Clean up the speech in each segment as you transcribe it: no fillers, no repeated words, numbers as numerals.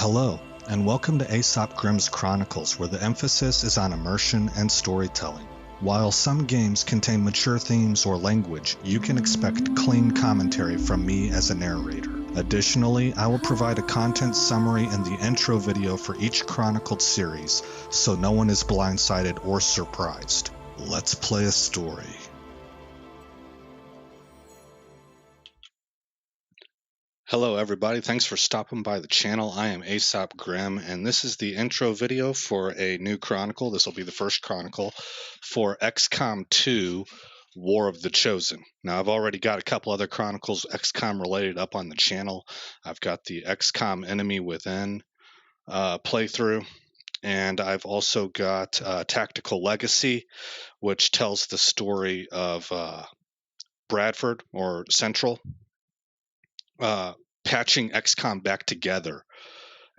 Hello, and welcome to Aesop Grimm's Chronicles, where the emphasis is on immersion and storytelling. While some games contain mature themes or language, you can expect clean commentary from me as a narrator. Additionally, I will provide a content summary in the intro video for each chronicled series, so no one is blindsided or surprised. Let's play a story. Hello everybody, thanks for stopping by the channel. I am Aesop Grimm, and this is the intro video for a new chronicle. This will be the first chronicle for XCOM2, War of the Chosen. Now, I've already got a couple other chronicles XCOM related up on the channel. I've got the XCOM Enemy Within playthrough, and I've also got Tactical Legacy, which tells the story of Bradford, or Central, patching XCOM back together.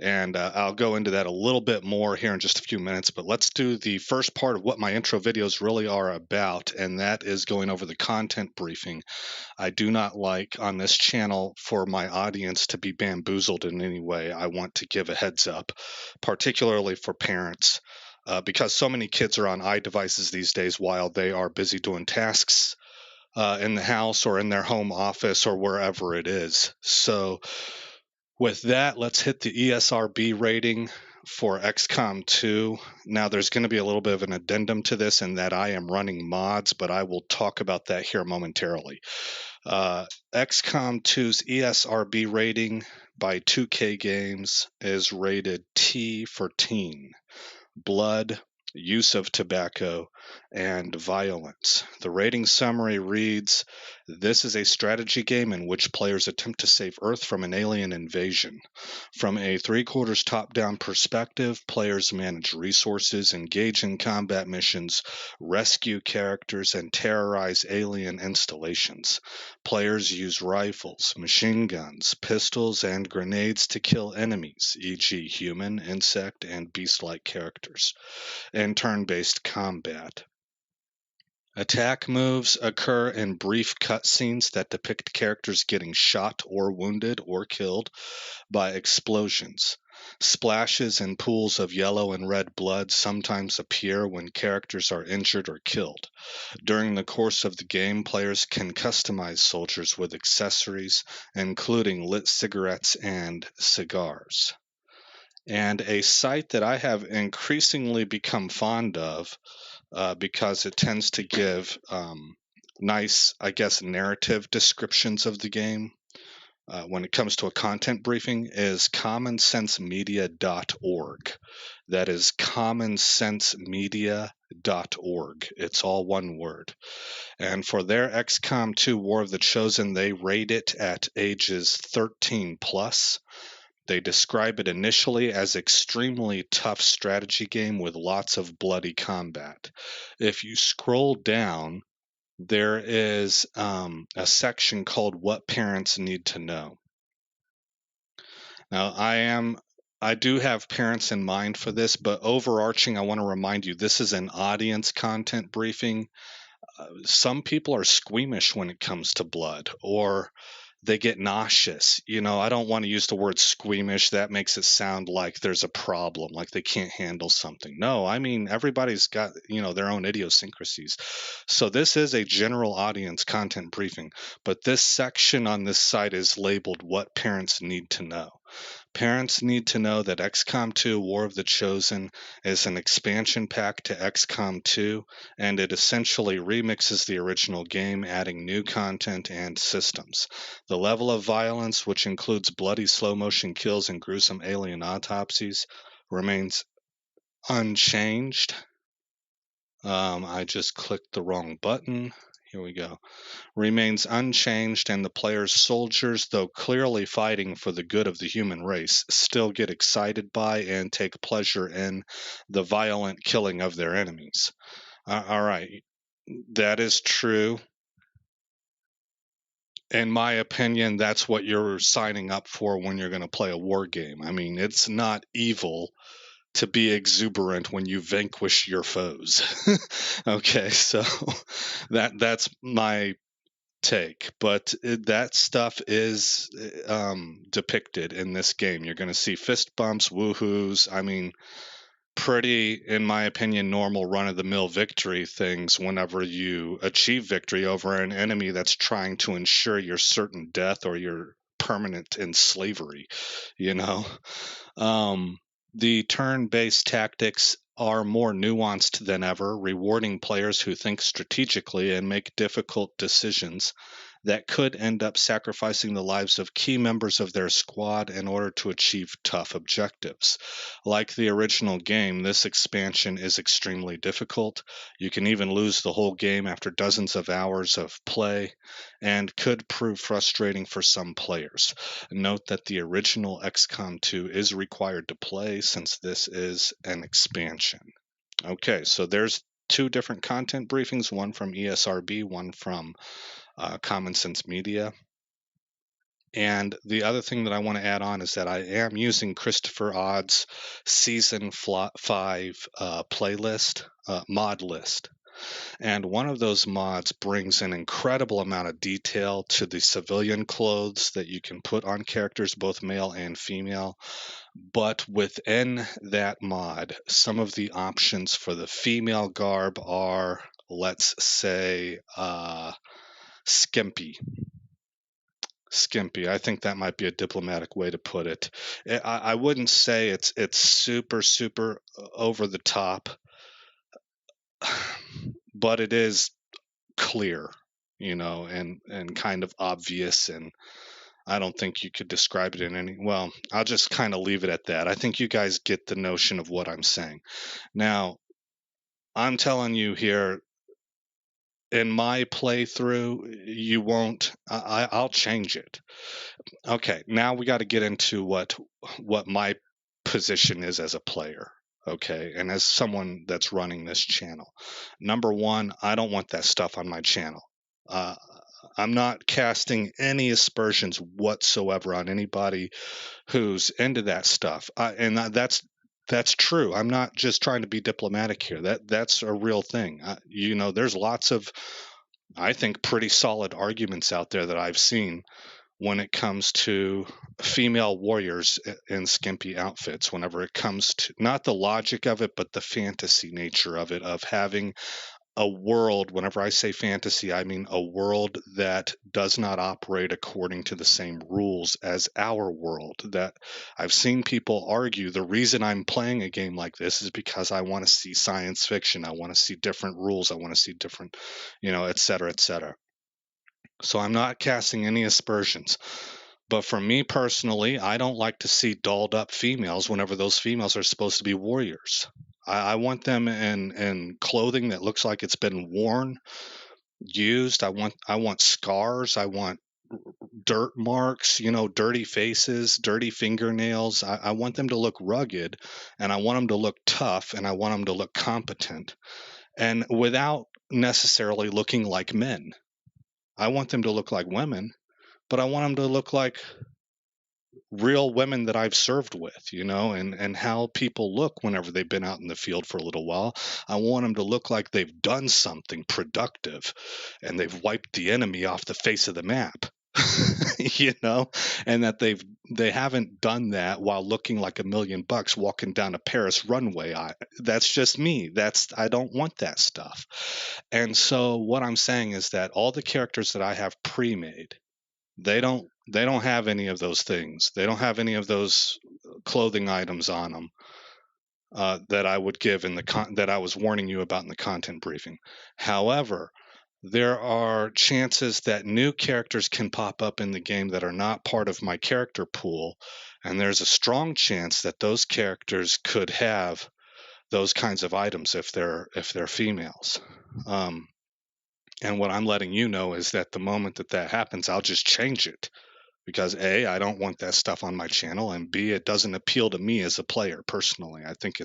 And I'll go into that a little bit more here in just a few minutes, but let's do the first part of what my intro videos really are about, and that is going over the content briefing. I do not like on this channel for my audience to be bamboozled in any way. I want to give a heads up, particularly for parents, because so many kids are on iDevices these days while they are busy doing tasks in the house or in their home office or wherever it is. So with that, let's hit the ESRB rating for XCOM 2. Now, there's going to be a little bit of an addendum to this in that I am running mods, but I will talk about that here momentarily. XCOM 2's ESRB rating by 2K Games is rated T for teen. Blood, use of tobacco, and violence. The rating summary reads, "This is a strategy game in which players attempt to save Earth from an alien invasion. From a three-quarters top-down perspective, players manage resources, engage in combat missions, rescue characters, and terrorize alien installations. Players use rifles, machine guns, pistols, and grenades to kill enemies, e.g. human, insect, and beast-like characters, in turn-based combat. Attack moves occur in brief cutscenes that depict characters getting shot or wounded or killed by explosions. Splashes and pools of yellow and red blood sometimes appear when characters are injured or killed. During the course of the game, players can customize soldiers with accessories, including lit cigarettes and cigars." And a site that I have increasingly become fond of because it tends to give nice, I guess, narrative descriptions of the game when it comes to a content briefing is commonsensemedia.org. That is commonsensemedia.org. It's all one word. And for their XCOM 2 War of the Chosen, they rate it at ages 13 plus. They describe it initially as extremely tough strategy game with lots of bloody combat. If you scroll down, there is a section called What Parents Need to Know. Now, I do have parents in mind for this, but overarching, I want to remind you, this is an audience content briefing. Some people are squeamish when it comes to blood, or they get nauseous. I don't want to use the word squeamish. That makes it sound like there's a problem, like they can't handle something. No, I mean, everybody's got, their own idiosyncrasies. So this is a general audience content briefing, but this section on this site is labeled What Parents Need to Know. Parents need to know that XCOM 2 War of the Chosen is an expansion pack to XCOM 2, and it essentially remixes the original game, adding new content and systems. The level of violence, which includes bloody slow-motion kills and gruesome alien autopsies, remains unchanged. I just clicked the wrong button. Here we go. Remains unchanged, and the player's soldiers, though clearly fighting for the good of the human race, still get excited by and take pleasure in the violent killing of their enemies. All right, that is true. In my opinion, that's what you're signing up for when you're going to play a war game. I mean, it's not evil to be exuberant when you vanquish your foes. Okay, so that's my take, but that stuff is depicted in this game. You're going to see fist bumps, woohoos. I mean, pretty, in my opinion, normal run-of-the-mill victory things whenever you achieve victory over an enemy that's trying to ensure your certain death or your permanent in slavery, you know. The turn-based tactics are more nuanced than ever, rewarding players who think strategically and make difficult decisions that could end up sacrificing the lives of key members of their squad in order to achieve tough objectives. Like the original game, this expansion is extremely difficult. You can even lose the whole game after dozens of hours of play, and could prove frustrating for some players. Note that the original XCOM 2 is required to play since this is an expansion. Okay, so there's two different content briefings, one from ESRB, one from Common Sense Media. And the other thing that I want to add on is that I am using ChristopherOdd's Season 5 playlist, mod list. And one of those mods brings an incredible amount of detail to the civilian clothes that you can put on characters, both male and female. But within that mod, some of the options for the female garb are, let's say, skimpy. I think that might be a diplomatic way to put it. I wouldn't say it's super over the top, but it is clear, and kind of obvious, and I don't think you could describe it in any, well, I'll just kind of leave it at that. I think you guys get the notion of what I'm saying. Now, I'm telling you here, in my playthrough, you won't, I'll change it. Okay, now we got to get into what my position is as a player. Okay, and as someone that's running this channel. Number one, I don't want that stuff on my channel. I'm not casting any aspersions whatsoever on anybody who's into that stuff. And that's true. I'm not just trying to be diplomatic here. That's a real thing. There's lots of, I think, pretty solid arguments out there that I've seen when it comes to female warriors in skimpy outfits, whenever it comes to not the logic of it, but the fantasy nature of it, of having a world. Whenever I say fantasy, I mean a world that does not operate according to the same rules as our world. That I've seen people argue the reason I'm playing a game like this is because I want to see science fiction. I want to see different rules. I want to see different, et cetera, et cetera. So I'm not casting any aspersions. But for me personally, I don't like to see dolled up females whenever those females are supposed to be warriors. I want them in clothing that looks like it's been worn, used. I want scars. I want dirt marks, dirty faces, dirty fingernails. I want them to look rugged, and I want them to look tough, and I want them to look competent, and without necessarily looking like men. I want them to look like women, but I want them to look like real women that I've served with, and how people look whenever they've been out in the field for a little while. I want them to look like they've done something productive and they've wiped the enemy off the face of the map. And that they haven't done that while looking like $1 million walking down a Paris runway. That's just me. I don't want that stuff. And so what I'm saying is that all the characters that I have pre-made, they don't have any of those things. They don't have any of those clothing items on them that I would give that I was warning you about in the content briefing. However, there are chances that new characters can pop up in the game that are not part of my character pool, and there's a strong chance that those characters could have those kinds of items if they're females. And what I'm letting you know is that the moment that happens, I'll just change it, because A, I don't want that stuff on my channel, and B, it doesn't appeal to me as a player personally. I think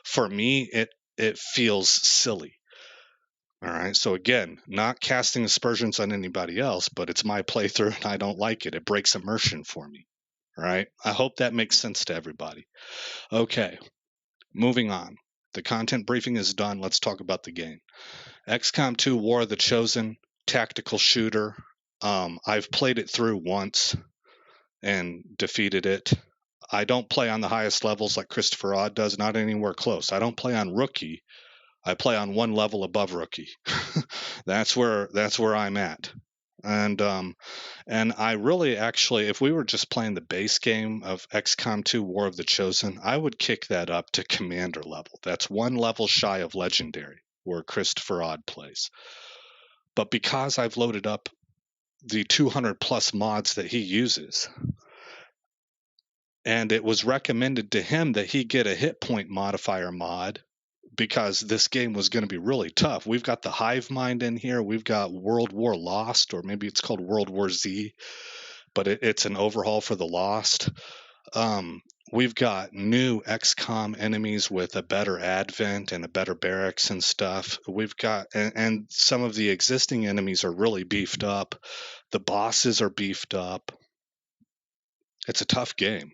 for me, it feels silly. All right. So again, not casting aspersions on anybody else, but it's my playthrough and I don't like it. It breaks immersion for me. All right. I hope that makes sense to everybody. Okay. Moving on. The content briefing is done. Let's talk about the game. XCOM 2 War of the Chosen, tactical shooter. I've played it through once and defeated it. I don't play on the highest levels like ChristopherOdd does, not anywhere close. I don't play on rookie. I play on one level above rookie. That's where I'm at. And I really actually, if we were just playing the base game of XCOM 2 War of the Chosen, I would kick that up to commander level. That's one level shy of legendary, where ChristopherOdd plays. But because I've loaded up the 200 plus mods that he uses, and it was recommended to him that he get a hit point modifier mod because this game was going to be really tough. We've got the Hive mind in here. We've got World War Lost, or maybe it's called World War Z, but it's an overhaul for the Lost. We've got new XCOM enemies with a better advent and a better barracks and stuff. We've got, and some of the existing enemies are really beefed up. The bosses are beefed up. It's a tough game.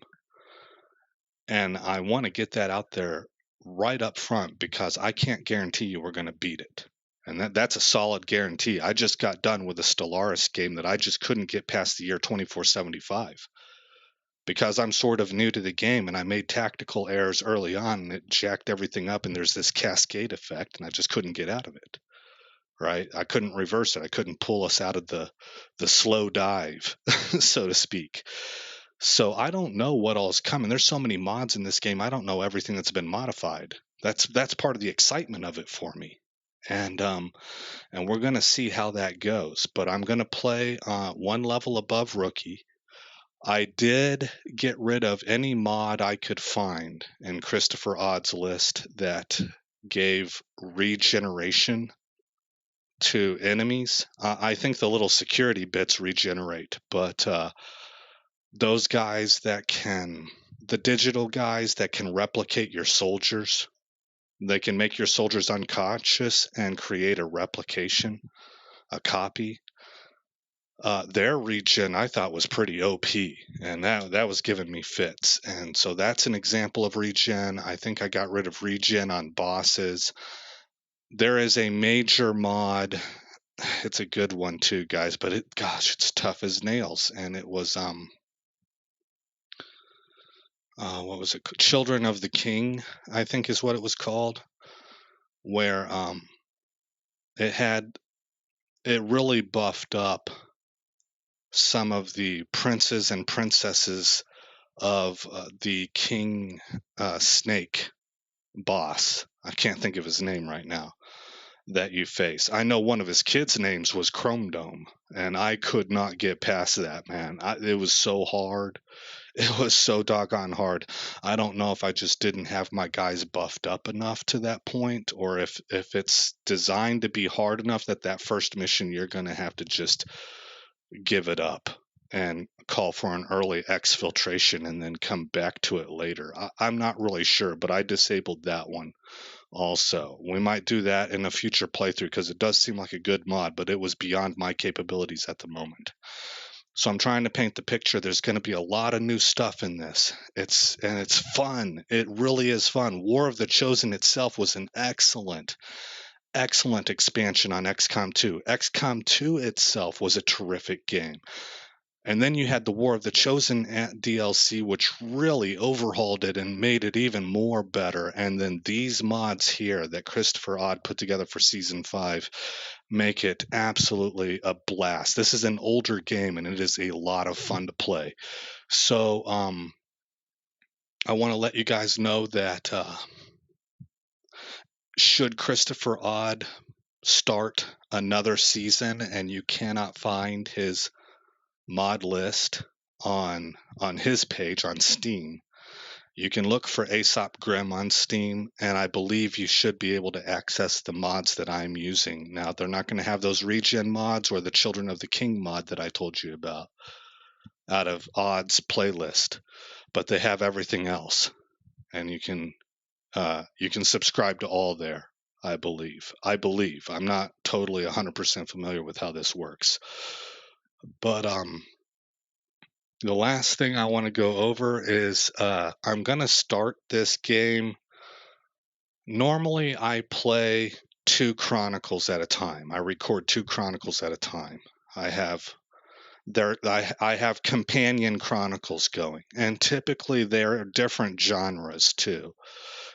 And I want to get that out there right up front because I can't guarantee you we're going to beat it. And that's a solid guarantee. I just got done with a Stellaris game that I just couldn't get past the year 2475 because I'm sort of new to the game and I made tactical errors early on and it jacked everything up and there's this cascade effect and I just couldn't get out of it. Right? I couldn't reverse it. I couldn't pull us out of the slow dive, so to speak. So I don't know what all's coming. There's so many mods in this game. I don't know everything that's been modified. That's part of the excitement of it for me. And we're going to see how that goes. But I'm going to play one level above rookie. I did get rid of any mod I could find in ChristopherOdd's list that gave regeneration to enemies. I think the little security bits regenerate, but those guys that can, the digital guys that can replicate your soldiers, they can make your soldiers unconscious and create a replication, a copy. Their regen I thought was pretty OP, and that was giving me fits. And so that's an example of regen. I think I got rid of regen on bosses. There is a major mod. It's a good one too, guys, but it's tough as nails. And it was what was it? Children of the King, I think is what it was called, where it really buffed up some of the princes and princesses of the King Snake boss. I can't think of his name right now that you face. I know one of his kids' names was Chrome Dome, and I could not get past that, man. It was so hard. It was so doggone hard. I don't know if I just didn't have my guys buffed up enough to that point, or if it's designed to be hard enough that first mission you're going to have to just give it up and call for an early exfiltration and then come back to it later. I'm not really sure, but I disabled that one also. We might do that in a future playthrough because it does seem like a good mod, but it was beyond my capabilities at the moment. So I'm trying to paint the picture. There's going to be a lot of new stuff in this. It's fun. It really is fun. War of the Chosen itself was an excellent expansion on XCOM 2. XCOM 2 itself was a terrific game. And then you had the War of the Chosen DLC, which really overhauled it and made it even more better. And then these mods here that ChristopherOdd put together for Season 5 make it absolutely a blast. This is an older game, and it is a lot of fun to play. So I want to let you guys know that should ChristopherOdd start another season and you cannot find his mod list on his page on Steam, you can look for Aesop Grimm on Steam, and I believe you should be able to access the mods that I'm using. Now, they're not going to have those regen mods or the Children of the King mod that I told you about out of Odd's playlist, but they have everything else, and you can subscribe to all there. I believe. I'm not totally 100% familiar with how this works, but the last thing I want to go over is I'm going to start this game. Normally, I play 2 Chronicles at a time. I record 2 Chronicles at a time. I have I have companion chronicles going, and typically they're different genres too,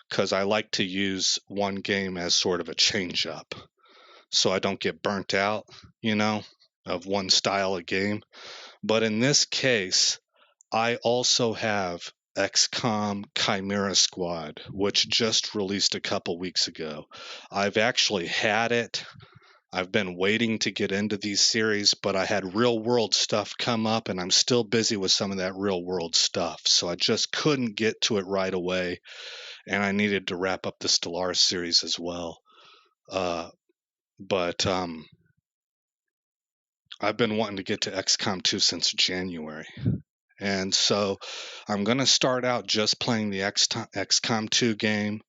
because I like to use one game as sort of a change up, so I don't get burnt out, of one style of game. But in this case, I also have XCOM Chimera Squad, which just released a couple weeks ago. I've actually had it. I've been waiting to get into these series, but I had real world stuff come up, and I'm still busy with some of that real world stuff. So I just couldn't get to it right away, and I needed to wrap up the Stellaris series as well. But I've been wanting to get to XCOM2 since January. And so I'm going to start out just playing the XCOM2 game.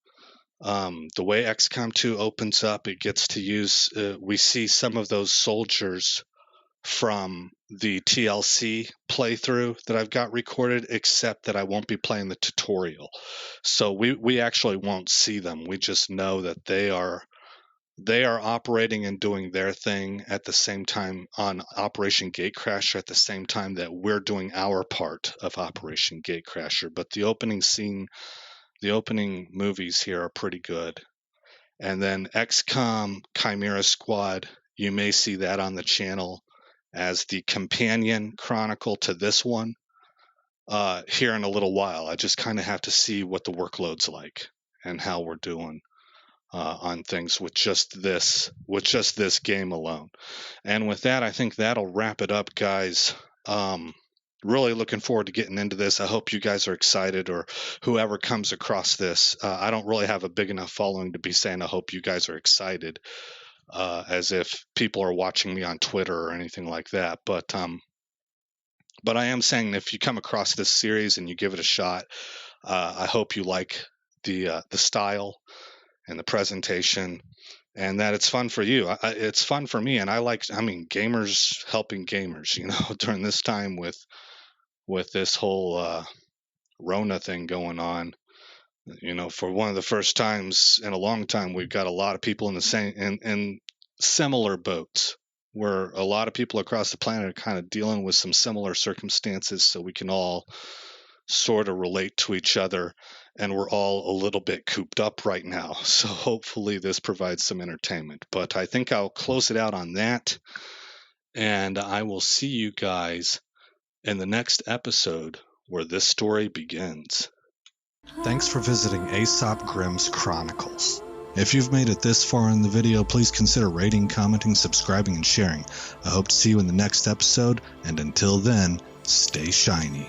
The way XCOM2 opens up, it gets to use, we see some of those soldiers from the TLC playthrough that I've got recorded, except that I won't be playing the tutorial. So we actually won't see them. We just know that they are operating and doing their thing at the same time on Operation Gatecrasher, at the same time that we're doing our part of Operation Gatecrasher. But the opening scene, the opening movies here are pretty good. And then XCOM Chimera Squad, you may see that on the channel as the companion chronicle to this one here in a little while. I just kind of have to see what the workload's like and how we're doing on things with just this game alone. And with that, I think that'll wrap it up, guys. Really looking forward to getting into this. I hope you guys are excited, or whoever comes across this. I don't really have a big enough following to be saying I hope you guys are excited, as if people are watching me on Twitter or anything like that. But I am saying if you come across this series and you give it a shot, I hope you like the style and the presentation, and that it's fun for you. It's fun for me, and gamers helping gamers, during this time with this whole Rona thing going on. For one of the first times in a long time, we've got a lot of people in the same in similar boats, where a lot of people across the planet are kind of dealing with some similar circumstances, so we can all sort of relate to each other, and we're all a little bit cooped up right now. So hopefully this provides some entertainment. But I think I'll close it out on that, and I will see you guys in the next episode where this story begins. Thanks for visiting Aesop Grimm's Chronicles. If you've made it this far in the video, please consider rating, commenting, subscribing, and sharing. I hope to see you in the next episode, and until then, stay shiny.